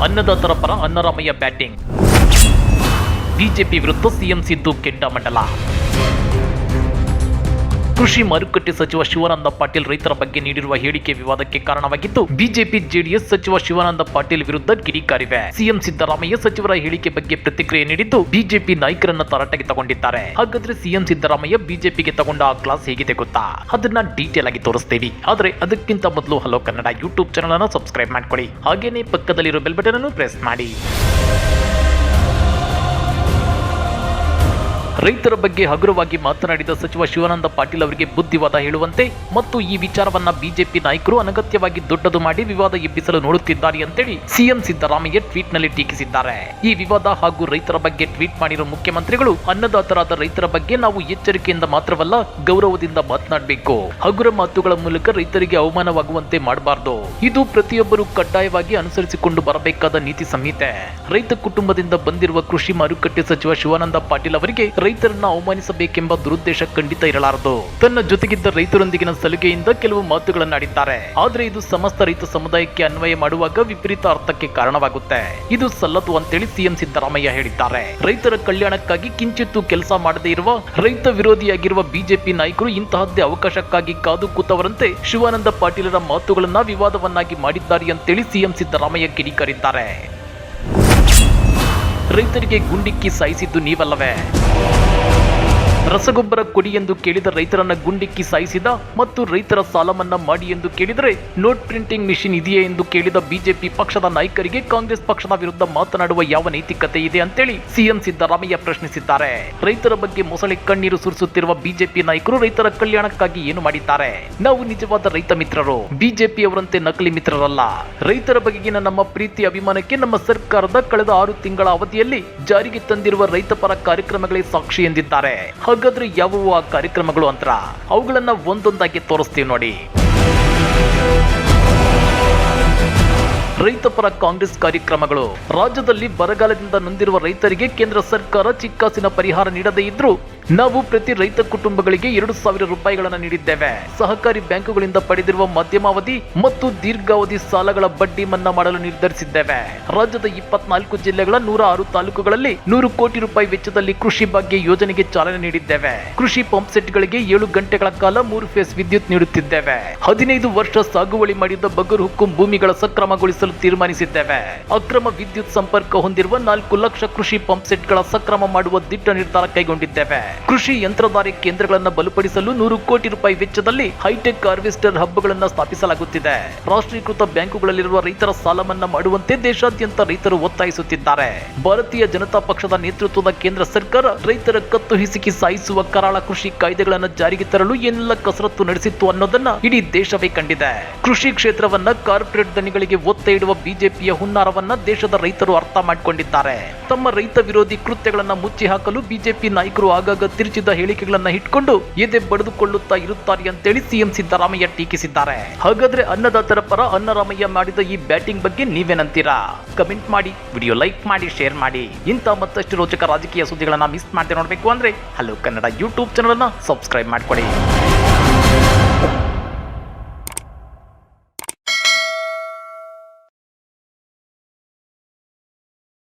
ಅನ್ನದಾತರ ಪರ ಅನ್ನರಾಮಯ್ಯ batting. BJP ವಿರುದ್ಧ ಸಿಎಂ ಸಿದ್ದು ಕೆಂಡಾಮಂಡಲ. ಕೃಷಿ ಮಾರುಕಟ್ಟೆ ಸಚಿವ ಶಿವಾನಂದ ಪಾಟೀಲ್ ರೈತರ ಬಗ್ಗೆ ನೀಡಿರುವ ಹೇಳಿಕೆ ವಿವಾದಕ್ಕೆ ಕಾರಣವಾಗಿದ್ದು, ಬಿಜೆಪಿ ಜೆಡಿಎಸ್ ಸಚಿವ ಶಿವಾನಂದ ಪಾಟೀಲ್ ವಿರುದ್ಧ ಕಿಡಿಕಾರಿವೆ. ಸಿಎಂ ಸಿದ್ದರಾಮಯ್ಯ ಸಚಿವರ ಹೇಳಿಕೆ ಬಗ್ಗೆ ಪ್ರತಿಕ್ರಿಯೆ ನೀಡಿದ್ದು, ಬಿಜೆಪಿ ನಾಯಕರನ್ನ ತರಾಟೆಗೆ ತಗೊಂಡಿದ್ದಾರೆ. ಹಾಗಾದ್ರೆ ಸಿಎಂ ಸಿದ್ದರಾಮಯ್ಯ ಬಿಜೆಪಿಗೆ ತಗೊಂಡ ಆ ಕ್ಲಾಸ್ ಹೇಗಿದೆ ಗೊತ್ತಾ? ಅದನ್ನ ಡೀಟೇಲ್ ಆಗಿ ತೋರಿಸ್ತೀವಿ. ಆದ್ರೆ ಅದಕ್ಕಿಂತ ಮೊದಲು ಹಲೋ ಕನ್ನಡ ಯೂಟ್ಯೂಬ್ ಚಾನಲ್ ಅನ್ನು ಸಬ್ಸ್ಕ್ರೈಬ್ ಮಾಡ್ಕೊಳ್ಳಿ. ಹಾಗೇನೆ ಪಕ್ಕದಲ್ಲಿರೋ ಬೆಲ್ ಬಟನ್ ಅನ್ನು ಪ್ರೆಸ್ ಮಾಡಿ. ರೈತರ ಬಗ್ಗೆ ಹಗುರವಾಗಿ ಮಾತನಾಡಿದ ಸಚಿವ ಶಿವಾನಂದ ಪಾಟೀಲ್ ಅವರಿಗೆ ಬುದ್ಧಿವಾದ ಹೇಳುವಂತೆ ಮತ್ತು ಈ ವಿಚಾರವನ್ನ ಬಿಜೆಪಿ ನಾಯಕರು ಅನಗತ್ಯವಾಗಿ ದೊಡ್ಡದು ಮಾಡಿ ವಿವಾದ ಎಬ್ಬಿಸಲು ನೋಡುತ್ತಿದ್ದಾರೆ ಅಂತೇಳಿ ಸಿಎಂ ಸಿದ್ದರಾಮಯ್ಯ ಟ್ವೀಟ್ ನಲ್ಲಿ ಟೀಕಿಸಿದ್ದಾರೆ. ಈ ವಿವಾದ ಹಾಗೂ ರೈತರ ಬಗ್ಗೆ ಟ್ವೀಟ್ ಮಾಡಿರುವ ಮುಖ್ಯಮಂತ್ರಿಗಳು, ಅನ್ನದಾತರಾದ ರೈತರ ಬಗ್ಗೆ ನಾವು ಎಚ್ಚರಿಕೆಯಿಂದ ಮಾತ್ರವಲ್ಲ ಗೌರವದಿಂದ ಮಾತನಾಡಬೇಕು. ಹಗುರ ಮಾತುಗಳ ಮೂಲಕ ರೈತರಿಗೆ ಅವಮಾನವಾಗುವಂತೆ ಮಾಡಬಾರದು. ಇದು ಪ್ರತಿಯೊಬ್ಬರು ಕಡ್ಡಾಯವಾಗಿ ಅನುಸರಿಸಿಕೊಂಡು ಬರಬೇಕಾದ ನೀತಿ ಸಂಹಿತೆ. ರೈತ ಕುಟುಂಬದಿಂದ ಬಂದಿರುವ ಕೃಷಿ ಮಾರುಕಟ್ಟೆ ಸಚಿವ ಶಿವಾನಂದ ಪಾಟೀಲ್ ಅವರಿಗೆ ರೈತರನ್ನ ಅವಮಾನಿಸಬೇಕೆಂಬ ದುರುದ್ದೇಶ ಖಂಡಿತ ಇರಲಾರದು. ತನ್ನ ಜೊತೆಗಿದ್ದ ರೈತರೊಂದಿಗಿನ ಸಲುಗೆಯಿಂದ ಕೆಲವು ಮಾತುಗಳನ್ನಾಡಿದ್ದಾರೆ. ಆದ್ರೆ ಇದು ಸಮಸ್ತ ರೈತ ಸಮುದಾಯಕ್ಕೆ ಅನ್ವಯ ಮಾಡುವಾಗ ವಿಪರೀತ ಅರ್ಥಕ್ಕೆ ಕಾರಣವಾಗುತ್ತೆ. ಇದು ಸಲ್ಲದು ಅಂತೇಳಿ ಸಿಎಂ ಸಿದ್ದರಾಮಯ್ಯ ಹೇಳಿದ್ದಾರೆ. ರೈತರ ಕಲ್ಯಾಣಕ್ಕಾಗಿ ಕಿಂಚಿತ್ತೂ ಕೆಲಸ ಮಾಡದೇ ಇರುವ ರೈತ ವಿರೋಧಿಯಾಗಿರುವ ಬಿಜೆಪಿ ನಾಯಕರು ಇಂತಹದ್ದೇ ಅವಕಾಶಕ್ಕಾಗಿ ಕಾದು ಕೂತವರಂತೆ ಶಿವಾನಂದ ಪಾಟೀಲರ ಮಾತುಗಳನ್ನ ವಿವಾದವನ್ನಾಗಿ ಮಾಡಿದ್ದಾರೆ ಅಂತೇಳಿ ಸಿಎಂ ಸಿದ್ದರಾಮಯ್ಯ ಕಿಡಿಕಾರಿದ್ದಾರೆ. ರೈತರಿಗೆ ಗುಂಡಿಕ್ಕಿ ಸಾಯಿಸಿದ್ದು ನೀವಲ್ಲವೇ? ರಸಗೊಬ್ಬರ ಕೊಡಿ ಎಂದು ಕೇಳಿದ ರೈತರನ್ನ ಗುಂಡಿಕ್ಕಿ ಸಾಯಿಸಿದ ಮತ್ತು ರೈತರ ಸಾಲ ಮನ್ನಾ ಮಾಡಿ ಎಂದು ಕೇಳಿದರೆ ನೋಟ್ ಪ್ರಿಂಟಿಂಗ್ ಮಿಷಿನ್ ಇದೆಯೇ ಎಂದು ಕೇಳಿದ ಬಿಜೆಪಿ ಪಕ್ಷದ ನಾಯಕರಿಗೆ ಕಾಂಗ್ರೆಸ್ ಪಕ್ಷದ ವಿರುದ್ಧ ಮಾತನಾಡುವ ಯಾವ ನೈತಿಕತೆ ಇದೆ ಅಂತೇಳಿ ಸಿಎಂ ಸಿದ್ದರಾಮಯ್ಯ ಪ್ರಶ್ನಿಸಿದ್ದಾರೆ. ರೈತರ ಬಗ್ಗೆ ಮೊಸಳೆ ಕಣ್ಣೀರು ಸುರಿಸುತ್ತಿರುವ ಬಿಜೆಪಿ ನಾಯಕರು ರೈತರ ಕಲ್ಯಾಣಕ್ಕಾಗಿ ಏನು ಮಾಡಿದ್ದಾರೆ? ನಾವು ನಿಜವಾದ ರೈತ ಮಿತ್ರರು, ಬಿಜೆಪಿ ಅವರಂತೆ ನಕಲಿ ಮಿತ್ರರಲ್ಲ. ರೈತರ ಬಗೆಗಿನ ನಮ್ಮ ಪ್ರೀತಿ ಅಭಿಮಾನಕ್ಕೆ ನಮ್ಮ ಸರ್ಕಾರದ ಕಳೆದ 6 ತಿಂಗಳ ಅವಧಿಯಲ್ಲಿ ಜಾರಿಗೆ ತಂದಿರುವ ರೈತ ಪರ ಕಾರ್ಯಕ್ರಮಗಳೇ ಸಾಕ್ಷಿ ಎಂದಿದ್ದಾರೆ. ಹಾಗಾದ್ರೆ ಯಾವುವು ಆ ಕಾರ್ಯಕ್ರಮಗಳು ಅಂತ ಅವುಗಳನ್ನ ಒಂದೊಂದಾಗಿ ತೋರಿಸ್ತೀವಿ ನೋಡಿ. ರೈತಪರ ಕಾಂಗ್ರೆಸ್ ಕಾರ್ಯಕ್ರಮಗಳು. ರಾಜ್ಯದಲ್ಲಿ ಬರಗಾಲದಿಂದ ನೊಂದಿರುವ ರೈತರಿಗೆ ಕೇಂದ್ರ ಸರ್ಕಾರ ಚಿಕ್ಕಾಸಿನ ಪರಿಹಾರ ನೀಡದೇ ಇದ್ರೂ ನಾವು ಪ್ರತಿ ರೈತ ಕುಟುಂಬಗಳಿಗೆ 2,000 ರೂಪಾಯಿಗಳನ್ನು ನೀಡಿದ್ದೇವೆ. ಸಹಕಾರಿ ಬ್ಯಾಂಕುಗಳಿಂದ ಪಡೆದಿರುವ ಮಧ್ಯಮಾವಧಿ ಮತ್ತು ದೀರ್ಘಾವಧಿ ಸಾಲಗಳ ಬಡ್ಡಿ ಮನ್ನಾ ಮಾಡಲು ನಿರ್ಧರಿಸಿದ್ದೇವೆ. ರಾಜ್ಯದ 24 ಜಿಲ್ಲೆಗಳ 106 ತಾಲೂಕುಗಳಲ್ಲಿ 100 ಕೋಟಿ ರೂಪಾಯಿ ವೆಚ್ಚದಲ್ಲಿ ಕೃಷಿ ಭಾಗ್ಯ ಯೋಜನೆಗೆ ಚಾಲನೆ ನೀಡಿದ್ದೇವೆ. ಕೃಷಿ ಪಂಪ್ ಸೆಟ್ಗಳಿಗೆ 7 ಗಂಟೆಗಳ ಕಾಲ 3 ಫೇಸ್ ವಿದ್ಯುತ್ ನೀಡುತ್ತಿದ್ದೇವೆ. 15 ವರ್ಷ ಸಾಗುವಳಿ ಮಾಡಿದ್ದ ಬಗರ್ ಹುಕ್ಕುಂ ಭೂಮಿಗಳ ಸಕ್ರಮಗೊಳಿಸಲು ತೀರ್ಮಾನಿಸಿದ್ದೇವೆ. ಅಕ್ರಮ ವಿದ್ಯುತ್ ಸಂಪರ್ಕ ಹೊಂದಿರುವ 4 ಲಕ್ಷ ಕೃಷಿ ಪಂಪ್ ಸೆಟ್ಗಳ ಸಕ್ರಮ ಮಾಡುವ ದಿಟ್ಟ ನಿರ್ಧಾರ ಕೈಗೊಂಡಿದ್ದೇವೆ. ಕೃಷಿ ಯಂತ್ರಧಾರೆ ಕೇಂದ್ರಗಳನ್ನು ಬಲಪಡಿಸಲು 100 ಕೋಟಿ ರೂಪಾಯಿ ವೆಚ್ಚದಲ್ಲಿ ಹೈಟೆಕ್ ಹಾರ್ವೆಸ್ಟರ್ ಹಬ್ಗಳನ್ನು ಸ್ಥಾಪಿಸಲಾಗುತ್ತಿದೆ. ರಾಷ್ಟ್ರೀಕೃತ ಬ್ಯಾಂಕುಗಳಲ್ಲಿರುವ ರೈತರ ಸಾಲ ಮನ್ನಾ ಮಾಡುವಂತೆ ದೇಶಾದ್ಯಂತ ರೈತರು ಒತ್ತಾಯಿಸುತ್ತಿದ್ದಾರೆ. ಭಾರತೀಯ ಜನತಾ ಪಕ್ಷದ ನೇತೃತ್ವದ ಕೇಂದ್ರ ಸರ್ಕಾರ ರೈತರ ಕತ್ತು ಹಿಸುಕಿ ಸಾಯಿಸುವ ಕರಾಳ ಕೃಷಿ ಕಾಯ್ದೆಗಳನ್ನು ಜಾರಿಗೆ ತರಲು ಏನೆಲ್ಲ ಕಸರತ್ತು ನಡೆಸಿತ್ತು ಅನ್ನೋದನ್ನ ಇಡೀ ದೇಶವೇ ಕಂಡಿದೆ. ಕೃಷಿ ಕ್ಷೇತ್ರವನ್ನ ಕಾರ್ಪೊರೇಟ್ ದನಿಗಳಿಗೆ ಒತ್ತ ಇಡುವ ಬಿಜೆಪಿಯ ಹುನ್ನಾರವನ್ನ ದೇಶದ ರೈತರು ಅರ್ಥ ಮಾಡಿಕೊಂಡಿದ್ದಾರೆ. ತಮ್ಮ ರೈತ ವಿರೋಧಿ ಕೃತ್ಯಗಳನ್ನ ಮುಚ್ಚಿ ಹಾಕಲು ಬಿಜೆಪಿ ನಾಯಕರು ಆಗಾಗ ತಿರುಚಿದ ಹೇಳಿಕೆಗಳನ್ನ ಇಟ್ಕೊಂಡು ಎದೆ ಬಡಿದುಕೊಳ್ಳುತ್ತಾ ಇರುತ್ತಾರೆ ಅಂತೇಳಿ ಸಿಎಂ ಸಿದ್ದರಾಮಯ್ಯ ಟೀಕಿಸಿದ್ದಾರೆ. ಹಾಗಾದ್ರೆ ಅನ್ನದಾತರ ಪರ ಅನ್ನರಾಮಯ್ಯ ಮಾಡಿದ ಈ ಬ್ಯಾಟಿಂಗ್ ಬಗ್ಗೆ ನೀವೇನಂತೀರಾ? ಕಮೆಂಟ್ ಮಾಡಿ, ವಿಡಿಯೋ ಲೈಕ್ ಮಾಡಿ, ಶೇರ್ ಮಾಡಿ. ಇಂಥ ಮತ್ತಷ್ಟು ರೋಚಕ ರಾಜಕೀಯ ಸುದ್ದಿಗಳನ್ನ ಮಿಸ್ ಮಾಡದೆ ನೋಡಬೇಕು ಅಂದ್ರೆ ಹಲೋ ಕನ್ನಡ ಯೂಟ್ಯೂಬ್ ಚಾನಲ್ ಅನ್ನ ಸಬ್ಸ್ಕ್ರೈಬ್ ಮಾಡ್ಕೊಳ್ಳಿ.